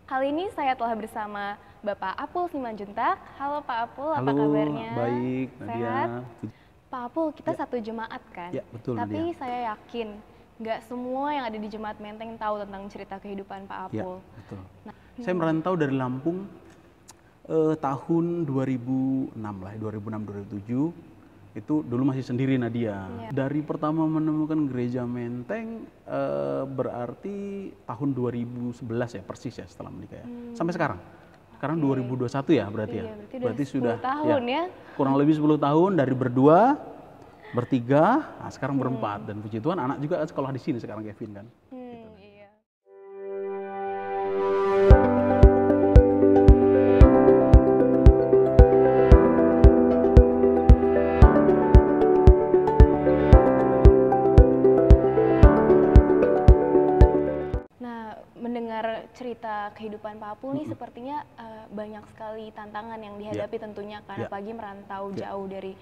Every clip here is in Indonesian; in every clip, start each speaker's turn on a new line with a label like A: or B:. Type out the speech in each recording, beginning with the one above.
A: Kali ini saya telah bersama Bapak Apul Simanjuntak. Halo Pak Apul, apa
B: Halo,
A: kabarnya?
B: baik Nadia.
A: Sehat? Pak Apul, kita
B: Ya.
A: satu jemaat kan?
B: Ya, betul,
A: Tapi
B: Nadia.
A: saya yakin nggak semua yang ada di jemaat Menteng tahu tentang cerita kehidupan Pak
B: Ya,
A: Apul.
B: betul.
A: Nah,
B: Saya merantau dari Lampung tahun 2006 lah, 2006-2007. Itu dulu masih sendiri Nadia.
A: Iya.
B: Dari pertama menemukan gereja Menteng berarti tahun 2011 ya, persis ya setelah menikah ya. Sampai sekarang. Sekarang 2021 ya berarti ya.
A: Iya, berarti
B: sudah
A: 10 tahun ya.
B: kurang lebih 10 tahun dari berdua, bertiga, nah sekarang berempat. Dan puji Tuhan anak juga sekolah di sini sekarang, Kevin kan.
A: Iya. Nah, mendengar cerita kehidupan Pak Apul nih sepertinya banyak sekali tantangan yang dihadapi tentunya kan,
B: Ya.
A: apalagi merantau
B: Ya.
A: jauh dari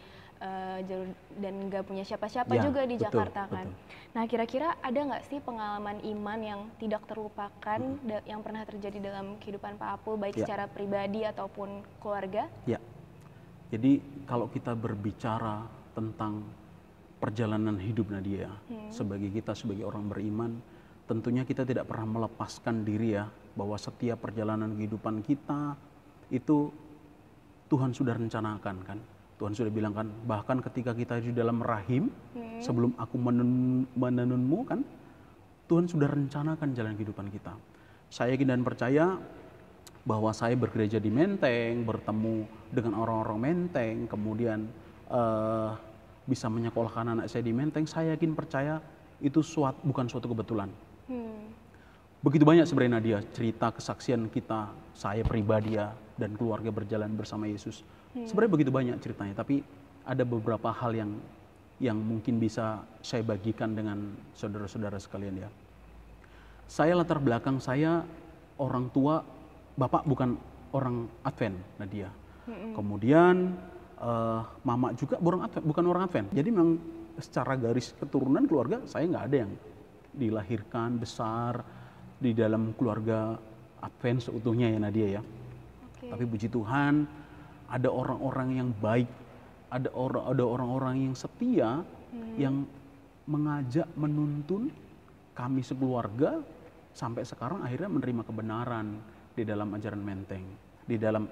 A: jauh dan nggak punya siapa-siapa
B: Ya,
A: juga di
B: betul,
A: Jakarta kan.
B: betul.
A: Nah, kira-kira ada nggak sih pengalaman iman yang tidak terlupakan yang pernah terjadi dalam kehidupan Pak Apul, baik
B: Ya.
A: secara pribadi ataupun keluarga?
B: Ya, jadi kalau kita berbicara tentang perjalanan hidup Nadia, sebagai kita sebagai orang beriman, tentunya kita tidak pernah melepaskan diri ya, bahwa setiap perjalanan kehidupan kita itu Tuhan sudah rencanakan kan. Tuhan sudah bilang kan, bahkan ketika kita di dalam rahim, sebelum aku menenunmu kan, Tuhan sudah rencanakan jalan kehidupan kita. Saya yakin dan percaya bahwa saya bergereja di Menteng, bertemu dengan orang-orang Menteng, kemudian bisa menyekolahkan anak saya di Menteng, saya yakin percaya itu bukan suatu kebetulan. Begitu banyak sebenarnya Nadia cerita kesaksian kita, saya pribadi ya, dan keluarga berjalan bersama Yesus. Sebenarnya begitu banyak ceritanya, tapi ada beberapa hal yang mungkin bisa saya bagikan dengan saudara-saudara sekalian ya. Saya latar belakang saya orang tua, bapak bukan orang Advent Nadia. Kemudian mama juga bukan orang Advent. Jadi memang secara garis keturunan keluarga saya nggak ada yang dilahirkan besar di dalam keluarga Advent seutuhnya ya Nadia ya. Tapi puji Tuhan ada orang-orang yang baik, ada orang-orang yang setia yang mengajak, menuntun kami sekeluarga sampai sekarang akhirnya menerima kebenaran di dalam ajaran Menteng, di dalam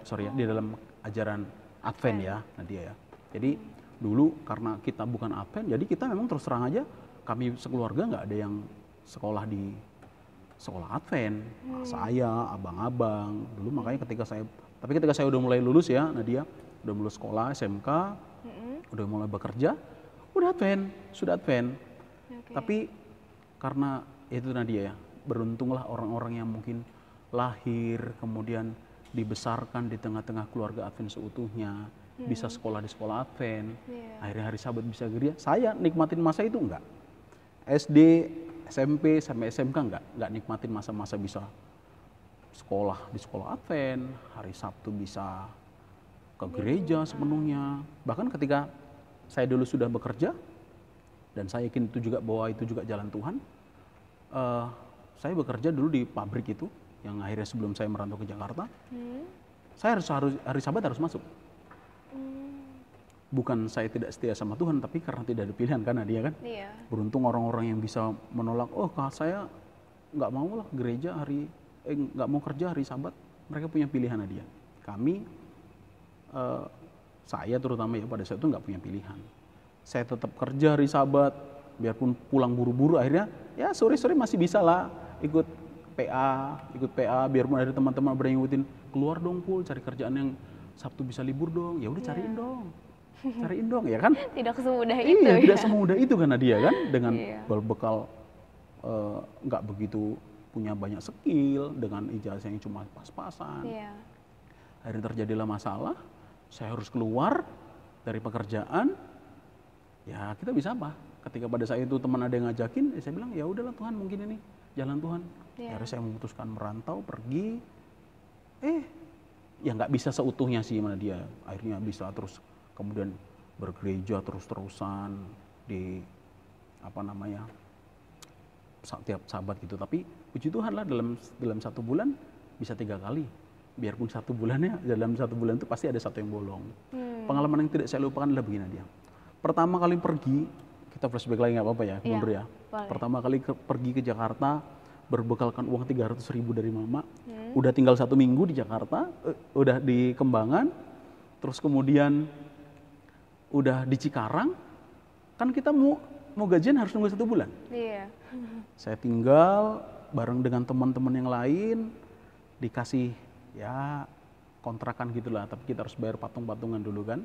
B: ajaran Advent ya Nadia ya. Jadi dulu karena kita bukan Advent, jadi kita memang terus terang aja kami sekeluarga nggak ada yang sekolah di sekolah Advent. Saya, abang-abang dulu, makanya ketika saya udah mulai lulus ya Nadia, udah lulus sekolah SMK, udah mulai bekerja, sudah Advent. Tapi karena itu Nadia ya, beruntunglah orang-orang yang mungkin lahir kemudian dibesarkan di tengah-tengah keluarga Advent seutuhnya, bisa sekolah di sekolah Advent, akhirnya hari Sabat bisa gereja. Saya nikmatin masa itu enggak. SD, SMP sampai SMK enggak nikmatin masa-masa bisa sekolah di sekolah Advent, hari Sabtu bisa ke gereja sepenuhnya. Bahkan ketika saya dulu sudah bekerja, dan saya yakin itu juga bahwa itu juga jalan Tuhan, saya bekerja dulu di pabrik itu, yang akhirnya sebelum saya merantau ke Jakarta, saya harus hari Sabat harus masuk. Bukan saya tidak setia sama Tuhan, tapi karena tidak ada pilihan kan Nadia kan.
A: Iya.
B: Beruntung orang-orang yang bisa menolak, saya nggak mau lah gereja nggak mau kerja hari Sabat. Mereka punya pilihan Nadia. Kami, saya terutama ya pada saat itu nggak punya pilihan. Saya tetap kerja hari Sabat, biarpun pulang buru-buru, akhirnya ya sore-sore masih bisa lah ikut PA, biarpun ada teman-teman ngikutin, keluar dong Pul, cari kerjaan yang Sabtu bisa libur dong. Ya udah cariin dong ya kan.
A: Tidak semudah itu
B: Iya,
A: ya.
B: tidak semudah itu kan Nadia kan, dengan
A: Iya.
B: berbekal nggak begitu punya banyak skill, dengan ijazah yang cuma pas-pasan.
A: Iya.
B: Akhirnya terjadilah masalah, saya harus keluar dari pekerjaan. Ya kita bisa apa? Ketika pada saat itu teman ada yang ngajakin, saya bilang ya udahlah Tuhan, mungkin ini jalan Tuhan. Akhirnya saya memutuskan merantau, pergi. Ya nggak bisa seutuhnya sih mana dia. Akhirnya bisa terus kemudian bergereja terus-terusan di setiap Sabat gitu. Tapi puji Tuhan lah dalam 1 bulan bisa 3 kali. Biarpun 1 bulannya, dalam 1 bulan itu pasti ada 1 yang bolong. Pengalaman yang tidak saya lupakan adalah begini dia. Pertama kali pergi, kita flashback lagi nggak apa-apa ya,
A: Iya,
B: mundur ya.
A: boleh.
B: Pertama kali pergi ke Jakarta, berbekalkan uang 300.000 dari mama. Udah tinggal 1 minggu di Jakarta, udah di Kembangan, terus kemudian udah di Cikarang, kan kita mau gajian harus nunggu 1 bulan.
A: Iya.
B: Saya tinggal bareng dengan teman-teman yang lain, dikasih ya kontrakan gitulah, tapi kita harus bayar patung-patungan dulu kan.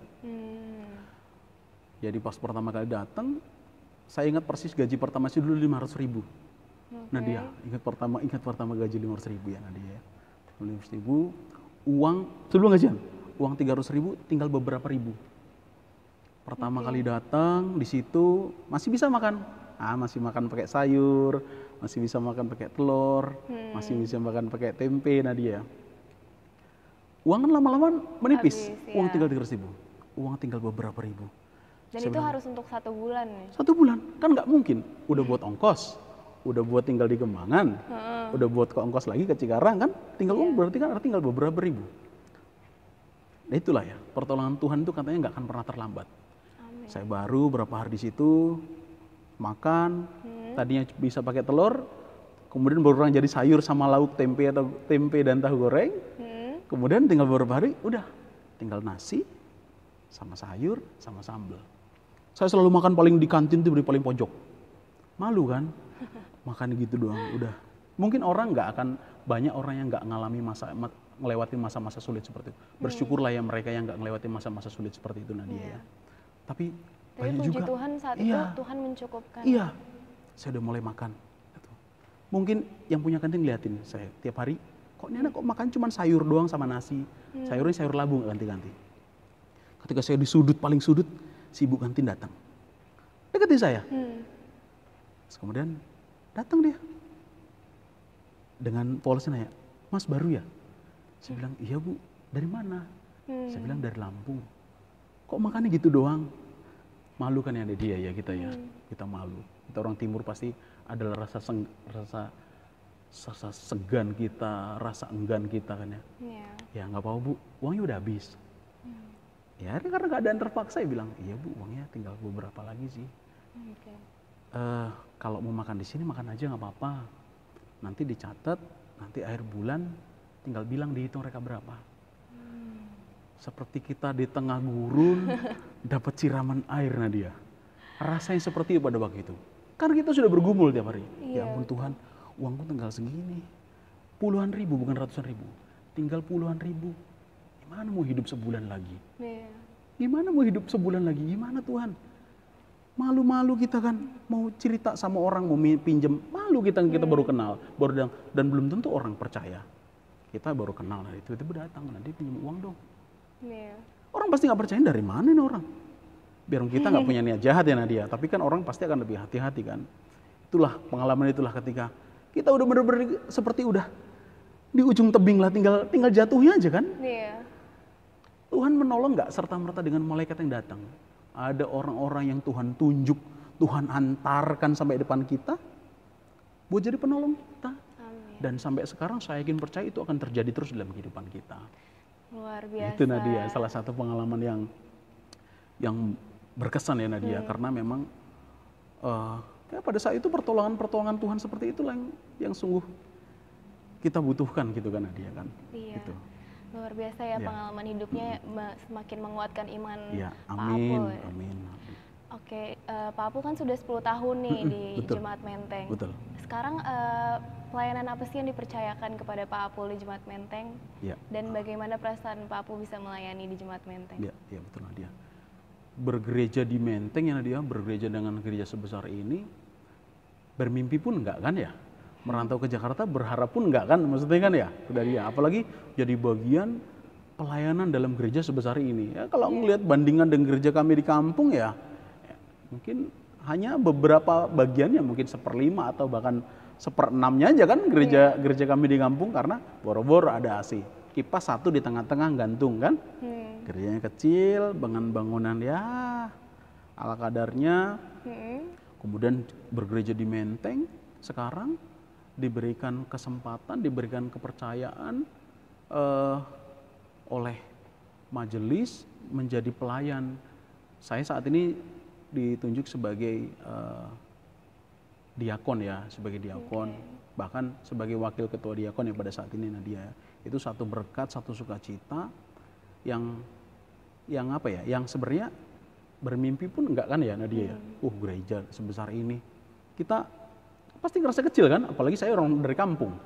B: Jadi pas pertama kali datang, saya ingat persis gaji pertama sih dulu 500.000. Nadia, ingat pertama gaji 500.000 ya Nadia. 500.000, uang sebelum gajian, uang 300.000 tinggal beberapa ribu. Pertama kali datang di situ masih bisa makan, masih makan pakai sayur, masih bisa makan pakai telur, masih bisa makan pakai tempe Nadia. Uang kan lama-lama menipis,
A: Habis,
B: uang
A: ya.
B: tinggal 300.000, uang tinggal beberapa ribu.
A: Dan
B: Saya
A: itu
B: bilang,
A: harus untuk 1 bulan nih.
B: 1 bulan kan nggak mungkin, udah buat ongkos, udah buat tinggal di Kembangan, udah buat ke ongkos lagi ke Cikarang kan, tinggal uang berarti kan tinggal beberapa ribu. Nah itulah ya, pertolongan Tuhan itu katanya nggak akan pernah terlambat.
A: Amin.
B: Saya baru berapa hari di situ makan, tadinya bisa pakai telur, kemudian berubah jadi sayur sama lauk tempe atau tempe dan tahu goreng. Kemudian tinggal beberapa hari udah tinggal nasi sama sayur sama sambal. Saya selalu makan paling di kantin tuh di paling pojok. Malu kan? Makan gitu doang udah. Mungkin banyak orang yang nggak ngelewati masa-masa sulit seperti itu. Bersyukurlah ya mereka yang nggak ngelewati masa-masa sulit seperti itu Nadia ya. Tapi banyak
A: puji
B: juga.
A: Tuhan saat itu Tuhan mencukupkan.
B: Iya, saya udah mulai makan. Gitu. Mungkin yang punya kantin liatin saya tiap hari, kok ini anak kok makan cuma sayur doang sama nasi. Sayurnya sayur labu nggak ganti-ganti. Ketika saya di paling sudut, si ibu kantin datang. Deketin saya. Terus kemudian datang dia. Dengan polosnya nanya, Mas baru ya? Saya bilang, iya Bu, dari mana? Saya bilang dari Lampung. Kok makannya gitu doang? Malu kan ya ada dia ya kita ya. Kita malu. Kita orang timur pasti adalah rasa segan kita, rasa enggan kita kan ya. Ya nggak apa-apa Bu, uangnya udah habis. Ya karena keadaan terpaksa ya bilang, iya Bu uangnya tinggal beberapa lagi sih. Kalau mau makan di sini makan aja nggak apa-apa. Nanti dicatat, nanti akhir bulan tinggal bilang dihitung mereka berapa. Seperti kita di tengah gurun dapat siraman air Nadia. Rasanya seperti itu pada waktu itu. Karena kita sudah bergumul tiap hari. Ya ampun Tuhan, uangku tinggal segini. Puluhan ribu bukan ratusan ribu. Tinggal puluhan ribu. Gimana mau hidup sebulan lagi? Gimana mau hidup sebulan lagi? Gimana Tuhan? Malu-malu kita kan mau cerita sama orang, mau pinjem. Malu kita baru kenal. Dan belum tentu orang percaya. Kita baru kenal, tiba-tiba datang, nanti pinjam uang dong. Orang pasti nggak percaya dari mana nih orang. Biar kita nggak punya niat jahat ya Nadia, tapi kan orang pasti akan lebih hati-hati kan. Itulah pengalaman itulah ketika kita udah bener-bener seperti udah di ujung tebing lah, tinggal jatuhnya aja kan. Tuhan menolong nggak serta-merta dengan malaikat yang datang. Ada orang-orang yang Tuhan tunjuk, Tuhan antarkan sampai depan kita buat jadi penolong kita. Dan sampai sekarang saya yakin percaya itu akan terjadi terus dalam kehidupan kita.
A: Luar biasa.
B: Itu Nadia, salah satu pengalaman yang berkesan ya Nadia, karena memang pada saat itu pertolongan Tuhan seperti itulah yang sungguh kita butuhkan gitu kan Nadia kan.
A: Iya.
B: Gitu.
A: Luar biasa ya pengalaman hidupnya semakin menguatkan iman Pak
B: Amin,
A: Apul.
B: amin.
A: Oke, Pak Apul kan sudah 10 tahun nih di
B: betul.
A: Jemaat Menteng.
B: Betul.
A: Sekarang pelayanan apa sih yang dipercayakan kepada Pak Apul di Jemaat Menteng?
B: Ya.
A: Dan bagaimana perasaan Pak Apul bisa melayani di Jemaat Menteng?
B: Ya betul Nadia. Bergereja di Menteng ya Nadia, bergereja dengan gereja sebesar ini, bermimpi pun enggak kan ya? Merantau ke Jakarta berharap pun enggak kan, maksudnya kan ya, Nadia. Apalagi jadi bagian pelayanan dalam gereja sebesar ini. Ya, kalau ngelihat bandingan dengan gereja kami di kampung ya mungkin hanya beberapa bagiannya, mungkin 1/5 atau bahkan 1/6-nya aja kan gereja kami di kampung, karena boro-boro ada AC. Kipas satu di tengah-tengah gantung kan. Gerejanya kecil, dengan bangunan ya ala kadarnya. Kemudian bergereja di Menteng sekarang diberikan kesempatan, diberikan kepercayaan oleh majelis menjadi pelayan. Saya saat ini ditunjuk sebagai diakon ya, sebagai diakon, bahkan sebagai wakil ketua diakon ya pada saat ini Nadia. Itu satu berkat, satu sukacita yang apa ya, yang sebenarnya bermimpi pun enggak kan ya Nadia ya. Gereja sebesar ini. Kita pasti ngerasa kecil kan, apalagi saya orang dari kampung.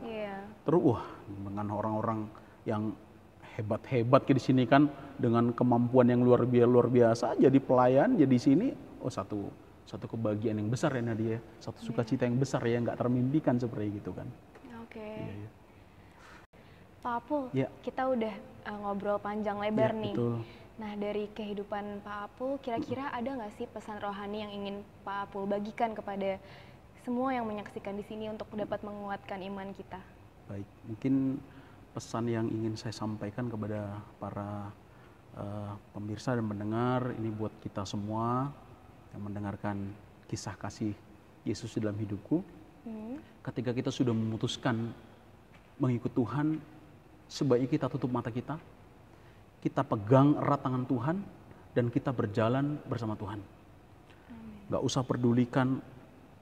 B: Terus dengan orang-orang yang hebat-hebat di sini kan, dengan kemampuan yang luar biasa jadi pelayan, jadi sini satu kebahagiaan yang besar ya Nadia, satu sukacita yang besar ya, nggak termimpikan seperti gitu kan. Iya.
A: Pak Apul, kita udah ngobrol panjang lebar nih. Betul. Nah, dari kehidupan Pak Apul, kira-kira ada nggak sih pesan rohani yang ingin Pak Apul bagikan kepada semua yang menyaksikan di sini untuk dapat menguatkan iman kita?
B: Baik, mungkin pesan yang ingin saya sampaikan kepada para pemirsa dan pendengar ini buat kita semua yang mendengarkan kisah kasih Yesus di dalam hidupku. Ketika kita sudah memutuskan mengikut Tuhan, sebaiknya kita tutup mata kita pegang erat tangan Tuhan, dan kita berjalan bersama Tuhan. Gak usah pedulikan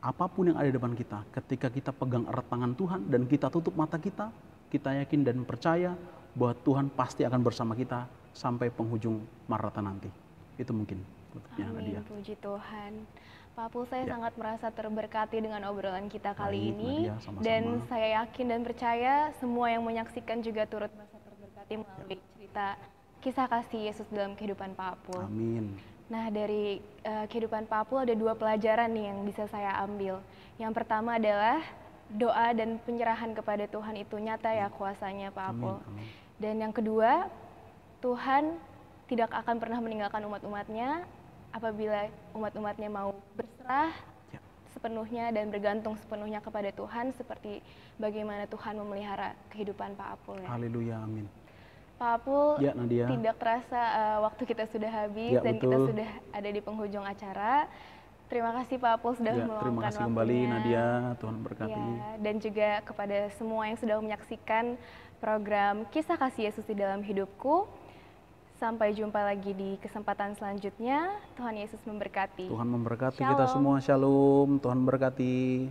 B: apapun yang ada di depan kita. Ketika kita pegang erat tangan Tuhan dan kita tutup mata kita yakin dan percaya bahwa Tuhan pasti akan bersama kita sampai penghujung Maranatha nanti. Itu mungkin tutupnya Nadia.
A: Puji Tuhan. Pak Apul, saya sangat merasa terberkati dengan obrolan kita kali ini.
B: Nadia, sama-sama.
A: Dan saya yakin dan percaya semua yang menyaksikan juga turut merasa terberkati melalui cerita kisah kasih Yesus dalam kehidupan Pak Apul.
B: Amin.
A: Nah, dari kehidupan Pak Apul ada 2 pelajaran nih yang bisa saya ambil. Yang pertama adalah doa dan penyerahan kepada Tuhan itu nyata ya kuasanya Pak Apul.
B: Amin.
A: Dan yang kedua, Tuhan tidak akan pernah meninggalkan umat-umatnya apabila umat-umatnya mau berserah sepenuhnya dan bergantung sepenuhnya kepada Tuhan, seperti bagaimana Tuhan memelihara kehidupan Pak Apul ya.
B: Haleluya, amin.
A: Pak Apul,
B: Nadia.
A: Tidak terasa waktu kita sudah habis dan
B: betul.
A: Kita sudah ada di penghujung acara. Terima kasih Pak Apul sudah meluangkan waktunya.
B: Terima kasih kembali Nadia, Tuhan berkati.
A: Dan juga kepada semua yang sudah menyaksikan program Kisah Kasih Yesus di Dalam Hidupku. Sampai jumpa lagi di kesempatan selanjutnya. Tuhan Yesus memberkati.
B: Tuhan memberkati
A: Shalom.
B: Kita semua. Shalom. Tuhan berkati.